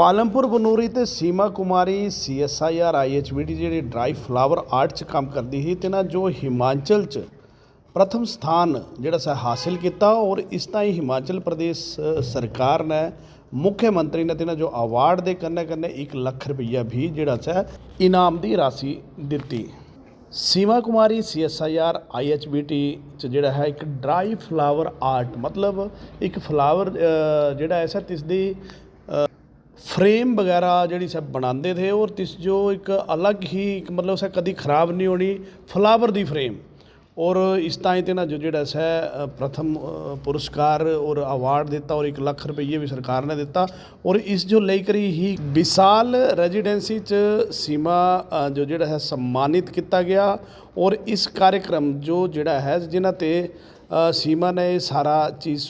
पालमपुर बनूरी ते सीमा कुमारी CSIR IHBT ਜਿਹੜੀ dry flower art 'ਚ ਕੰਮ ਕਰਦੀ ਸੀ ਤੇ ਨਾ ਜੋ ਹਿਮਾਚਲ 'ਚ प्रथम स्थान ਜਿਹੜਾ सा हासिल किया और इस ताईं हिमाचल प्रदेश सरकार ने मुख्यमंत्री ने तेना जो अवार्ड दे कन्ने कन्ने 1 लाख रुपया भी ਜਿਹੜਾ सा इनाम की राशि दी। सीमा कुमारी CSIR IHBT च ਜਿਹੜਾ है एक ड्राई फ्लावर आर्ट मतलब एक फ्लावर ਜਿਹੜਾ ऐसा तिसदी फ्रेम वगैरह जी सब बनाते थे और तिस जो एक अलग ही एक मतलब सा कभी खराब नहीं होनी फ्लावर दी फ्रेम और इस ताईं ते ना जो जोड़ा सा प्रथम पुरस्कार और अवार्ड दिता और 1 लाख रुपये भी सरकार ने दिता और इस जो ले करी ही विशाल रेजिडेंसी च सीमा जो जोड़ा है सम्मानित किया गया और इस कार्यक्रम जो जोड़ा है जिन्हां ते सीमा ने सारा चीज़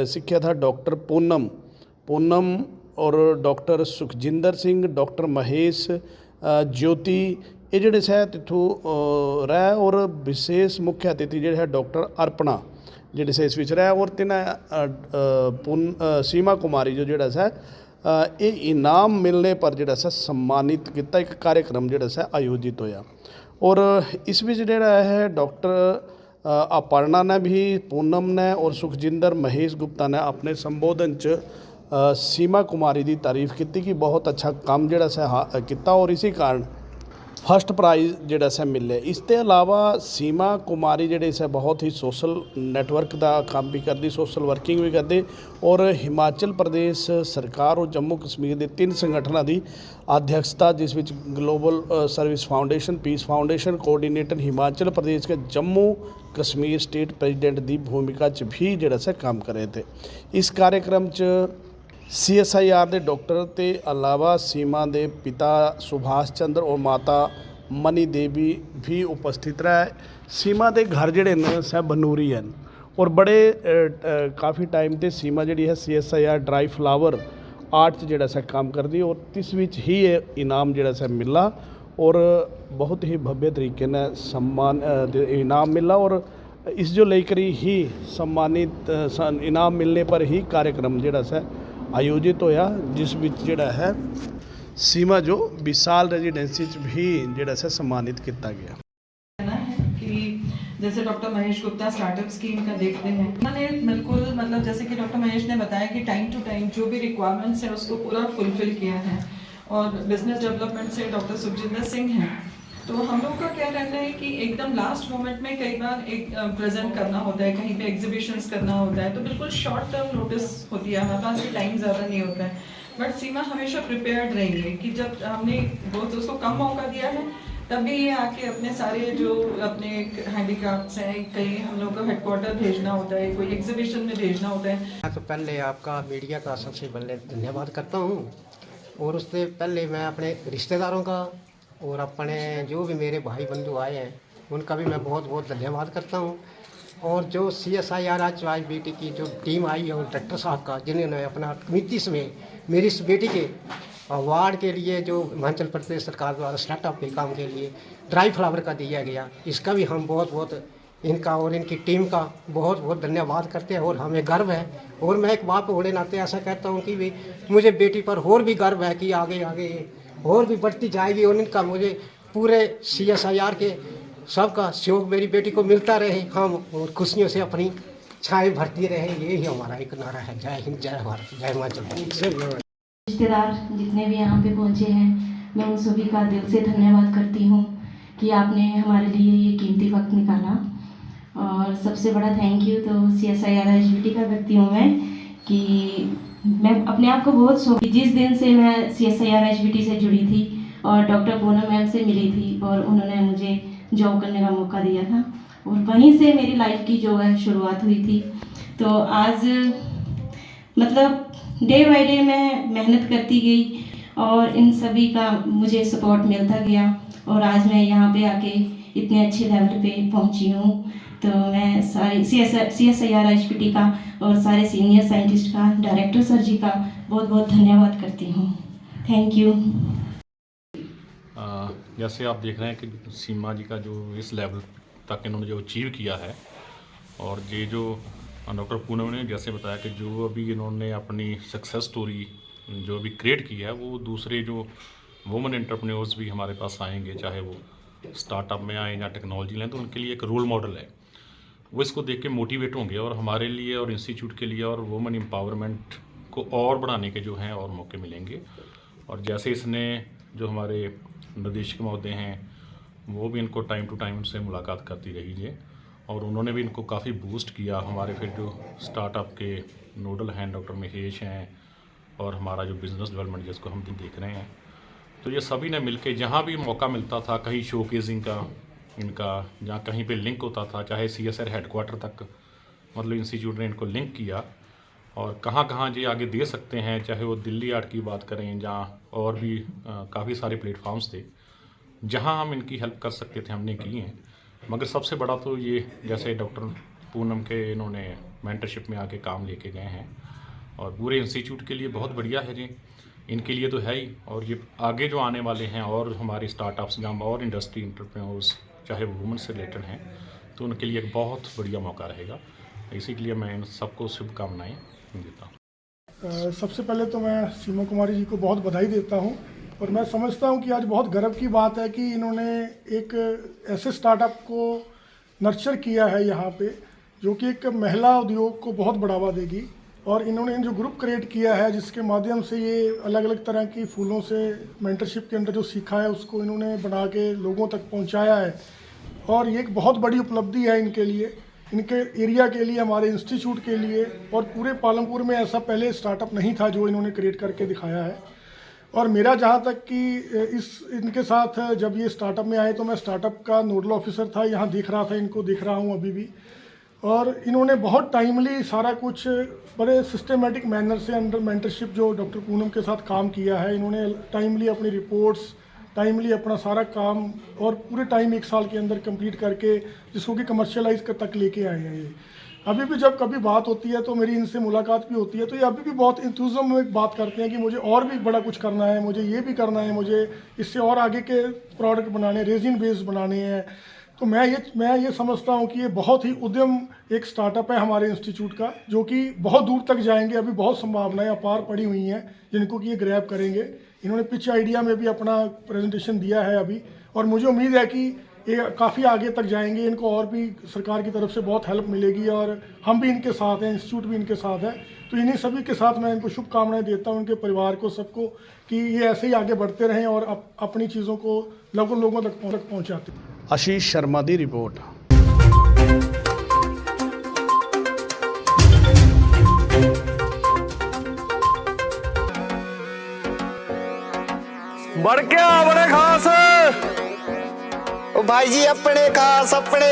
सीखा था डॉक्टर पूनम और डॉक्टर सुखजिंदर सिंह डॉक्टर महेश ज्योति ये जोड़े शायद इतों रह और विशेष मुख्य अतिथि जो है डॉक्टर अर्पणा जोड़े से इस विच रह और सीमा कुमारी जो जोड़ा सा ये इनाम मिलने पर जोड़ा सा सम्मानित किया एक कार्यक्रम जोड़ा सा आयोजित होया और इस विच जोड़ा है डॉक्टर अर्पणा ने भी पूनम ने और सुखजिंदर महेश गुप्ता ने अपने संबोधन च सीमा कुमारी की तारीफ की कि बहुत अच्छा काम जोड़ा सा किया और इसी कारण फर्स्ट प्राइज़ जोड़ा सा मिले। इसके अलावा सीमा कुमारी जोड़े सा बहुत ही सोशल नैटवर्क का काम भी करती सोशल वर्किंग भी करती और हिमाचल प्रदेश सरकार और जम्मू कश्मीर के 3 संगठनों की अध्यक्षता जिस which global service foundation peace foundation coordinator Himachal Pradesh के जम्मू कश्मीर स्टेट प्रेजिडेंट की भूमिका च भी जोड़ा सा काम कर रहे थे। इस कार्यक्रम च CSIR के डॉक्टर के अलावा सीमा के पिता सुभाष चंद्र और माता मनी देवी भी उपस्थित रहे। सीमा के घर जोड़े न सब बनूरी हैं और बड़े काफ़ी टाइम से सीमा जी है CSIR ड्राई फ्लावर आर्ट जोड़ा सा काम करती और इस विच ही ये इनाम जोड़ा सा मिला और बहुत ही भव्य तरीके ने सम्मान इनाम मिला और इस जो लेकर ही सम्मानित इनाम मिलने पर ही कार्यक्रम जोड़ा सा आयोजित होया जिस विच जोड़ा है सीमा जो विशाल रेजिडेंसी भी जोड़ा सा सम्मानित किया गया। कि जैसे doctor Mahesh Gupta startup scheme का देखते हैं उन्होंने बिल्कुल मतलब जैसे कि डॉक्टर महेश ने बताया कि टाइम टू टाइम जो भी रिक्वायरमेंट्स है उसको पूरा फुलफिल किया है और बिजनेस डेवलपमेंट से डॉक्टर सुखजिंदर सिंह हैं। तो हम लोग का क्या रहता है कि एकदम लास्ट मोमेंट में कई बार एक प्रेजेंट करना होता है कहीं पे एग्जीबिशंस करना होता है तो बिल्कुल शॉर्ट टर्म नोटिस होती है हमारे पास भी टाइम ज़्यादा नहीं होता है बट सीमा हमेशा प्रिपेयर्ड रही है कि जब हमने बहुत उसको कम मौका दिया है तभी ये आके अपने सारे जो अपने हैंडीक्राफ्ट्स हैं कहीं हम लोग को हेडक्वार्टर भेजना होता है कोई एग्जीबिशन में भेजना होता है। तो पहले आपका मीडिया का सबसे पहले धन्यवाद करता हूँ और उससे पहले मैं अपने रिश्तेदारों का और अपने जो भी मेरे भाई बंधु आए हैं उनका भी मैं बहुत बहुत धन्यवाद करता हूँ और जो CSIR IHBT की जो टीम आई है और डायरेक्टर साहब का जिन्होंने अपना कीमती समय मेरी इस बेटी के अवार्ड के लिए जो हिमाचल प्रदेश सरकार द्वारा स्टार्टअप के काम के लिए ड्राई फ्लावर का दिया गया इसका भी हम बहुत बहुत इनका और इनकी टीम का बहुत बहुत धन्यवाद करते हैं और हमें गर्व है और मैं एक बाप होने नाते ऐसा कहता हूँ कि भी मुझे बेटी पर और भी गर्व है कि आगे आगे और भी बढ़ती जाएगी और इनका मुझे पूरे CSIR के सबका सहयोग मेरी बेटी को मिलता रहे हम और खुशियों से अपनी छाए भरती रहे यही हमारा एक नारा है। जय हिंद जय भारत जय हिमाचल प्रदेश। रिश्तेदार जितने भी यहाँ पे पहुँचे हैं मैं उन सभी का दिल से धन्यवाद करती हूँ कि आपने हमारे लिए ये कीमती वक्त निकाला और सबसे बड़ा थैंक यू तो CSIR IHBT का करती हूँ मैं कि मैं अपने आप को बहुत जिस दिन से मैं CSIR IHBT से जुड़ी थी और डॉक्टर पूनम मैम से मिली थी और उन्होंने मुझे जॉब करने का मौका दिया था और वहीं से मेरी लाइफ की जो है शुरुआत हुई थी। तो आज मतलब डे बाय डे मैं मेहनत करती गई और इन सभी का मुझे सपोर्ट मिलता गया और आज मैं यहाँ पे आके इतने अच्छे लेवल पे पहुँची हूँ। तो मैं सारी CSIR IHBT का और सारे सीनियर साइंटिस्ट का डायरेक्टर सर जी का बहुत बहुत धन्यवाद करती हूँ। Thank you. जैसे आप देख रहे हैं कि सीमा जी का जो इस लेवल तक इन्होंने जो अचीव किया है और ये जो डॉक्टर पूनम ने जैसे बताया कि जो अभी इन्होंने अपनी सक्सेस स्टोरी जो भी क्रिएट किया है वो दूसरे जो वुमेन एंटरप्रेन्योर्स भी हमारे पास आएंगे, चाहे वो स्टार्टअप में आए या टेक्नोलॉजी लें, तो उनके लिए एक रोल मॉडल है। वो इसको देख के मोटिवेट होंगे और हमारे लिए और इंस्टीट्यूट के लिए और वुमेन एम्पावरमेंट को और बढ़ाने के जो हैं और मौके मिलेंगे। और जैसे इसने जो हमारे निदेशक महोदय हैं वो भी इनको टाइम टू टाइम उनसे मुलाकात करती रही और उन्होंने भी इनको काफ़ी बूस्ट किया। हमारे फिर जो स्टार्टअप के नोडल हैं डॉक्टर महेश हैं और हमारा जो बिज़नेस डेवलपमेंट जिसको हम देख रहे हैं, तो ये सभी ने मिलके जहाँ भी मौका मिलता था, कहीं शोकेसिंग का इनका जहाँ कहीं पे लिंक होता था, चाहे CSR हेडक्वार्टर तक मतलब इंस्टीट्यूट ने इनको लिंक किया और कहाँ कहाँ जी आगे दे सकते हैं, चाहे वो दिल्ली आर्ट की बात करें जहाँ और भी काफ़ी सारे प्लेटफॉर्म्स थे जहाँ हम इनकी हेल्प कर सकते थे, हमने की हैं। मगर सबसे बड़ा तो ये जैसे डॉक्टर पूनम के इन्होंने मेंटरशिप में आके काम लेके गए हैं और पूरे इंस्टीट्यूट के लिए बहुत बढ़िया है जी, इनके लिए तो है ही। और ये आगे जो आने वाले हैं और हमारे स्टार्टअप्स जहाँ और इंडस्ट्री एंटरप्रेन्योर्स चाहे वो वुमेन से रिलेटेड हैं, तो उनके लिए एक बहुत बढ़िया मौका रहेगा। इसी के लिए मैं इन सबको शुभकामनाएँ देता हूँ। सबसे पहले तो मैं सीमा कुमारी जी को बहुत बधाई देता हूँ और मैं समझता हूँ कि आज बहुत गर्व की बात है कि इन्होंने एक ऐसे स्टार्टअप को नर्चर किया है यहाँ पे जो कि एक महिला उद्योग को बहुत बढ़ावा देगी। और इन्होंने जो ग्रुप क्रिएट किया है जिसके माध्यम से ये अलग अलग तरह की फूलों से मेंटरशिप के अंदर जो सीखा है उसको इन्होंने बना के लोगों तक पहुँचाया है और ये एक बहुत बड़ी उपलब्धि है इनके लिए, इनके एरिया के लिए, हमारे इंस्टीट्यूट के लिए। और पूरे पालमपुर में ऐसा पहले स्टार्टअप नहीं था जो इन्होंने क्रिएट करके दिखाया है। और मेरा जहाँ तक कि इनके साथ जब ये स्टार्टअप में आए तो मैं स्टार्टअप का नोडल ऑफिसर था, यहाँ देख रहा था, इनको देख रहा हूँ अभी भी। और इन्होंने बहुत टाइमली सारा कुछ बड़े सिस्टमेटिक मैनर से अंडर मेंटरशिप जो डॉक्टर पूनम के साथ काम किया है, इन्होंने टाइमली अपनी रिपोर्ट्स, टाइमली अपना सारा काम और पूरे टाइम 1 साल के अंदर कंप्लीट करके जिसको कि कमर्शियलाइज तक लेके आए हैं। ये अभी भी जब कभी बात होती है तो मेरी इनसे मुलाकात भी होती है तो ये अभी भी बहुत इंथुज़म में बात करते हैं कि मुझे और भी बड़ा कुछ करना है, मुझे ये भी करना है, मुझे इससे और आगे के प्रोडक्ट बनाने, रेजिन बेस्ड बनाने हैं। तो मैं ये समझता हूँ कि ये बहुत ही उद्यम एक स्टार्टअप है हमारे इंस्टीट्यूट का जो कि बहुत दूर तक जाएंगे। अभी बहुत संभावनाएं अपार पड़ी हुई हैं जिनको कि ये ग्रैब करेंगे। इन्होंने पिच आइडिया में भी अपना प्रेजेंटेशन दिया है अभी और मुझे उम्मीद है कि ये काफ़ी आगे तक जाएंगे। इनको और भी सरकार की तरफ से बहुत हेल्प मिलेगी और हम भी इनके साथ हैं, इंस्टीट्यूट भी इनके साथ है। तो इन्हीं सभी के साथ मैं इनको शुभकामनाएं देता हूं, उनके परिवार को, सबको, कि ये ऐसे ही आगे बढ़ते रहें और अपनी चीज़ों को लोगों तक पहुँचाते। आशीष शर्मा की रिपोर्ट। बढ़ क्या बड़े खास ओ भाई जी, अपने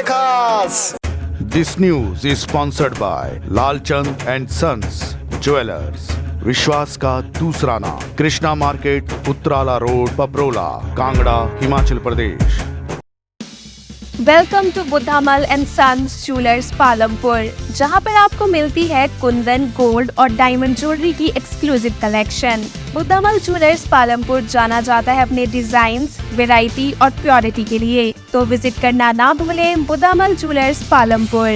खास। This news is sponsored by Lalchand and sons jewellers, विश्वास का दूसरा नाम, Krishna market, Uttarala road, Paprola, Kangra, Himachal Pradesh. Welcome to Buddhamal and sons jewellers Palampur, जहां पर आपको मिलती है कुंदन, गोल्ड और डायमंड ज्वेलरी की exclusive collection. Buddhamal jewellers Palampur जाना जाता है अपने डिजाइन्स, वैरायटी और प्योरिटी के लिए, तो विजिट करना ना भूलें बुद्धामल ज्वेलर्स पालमपुर।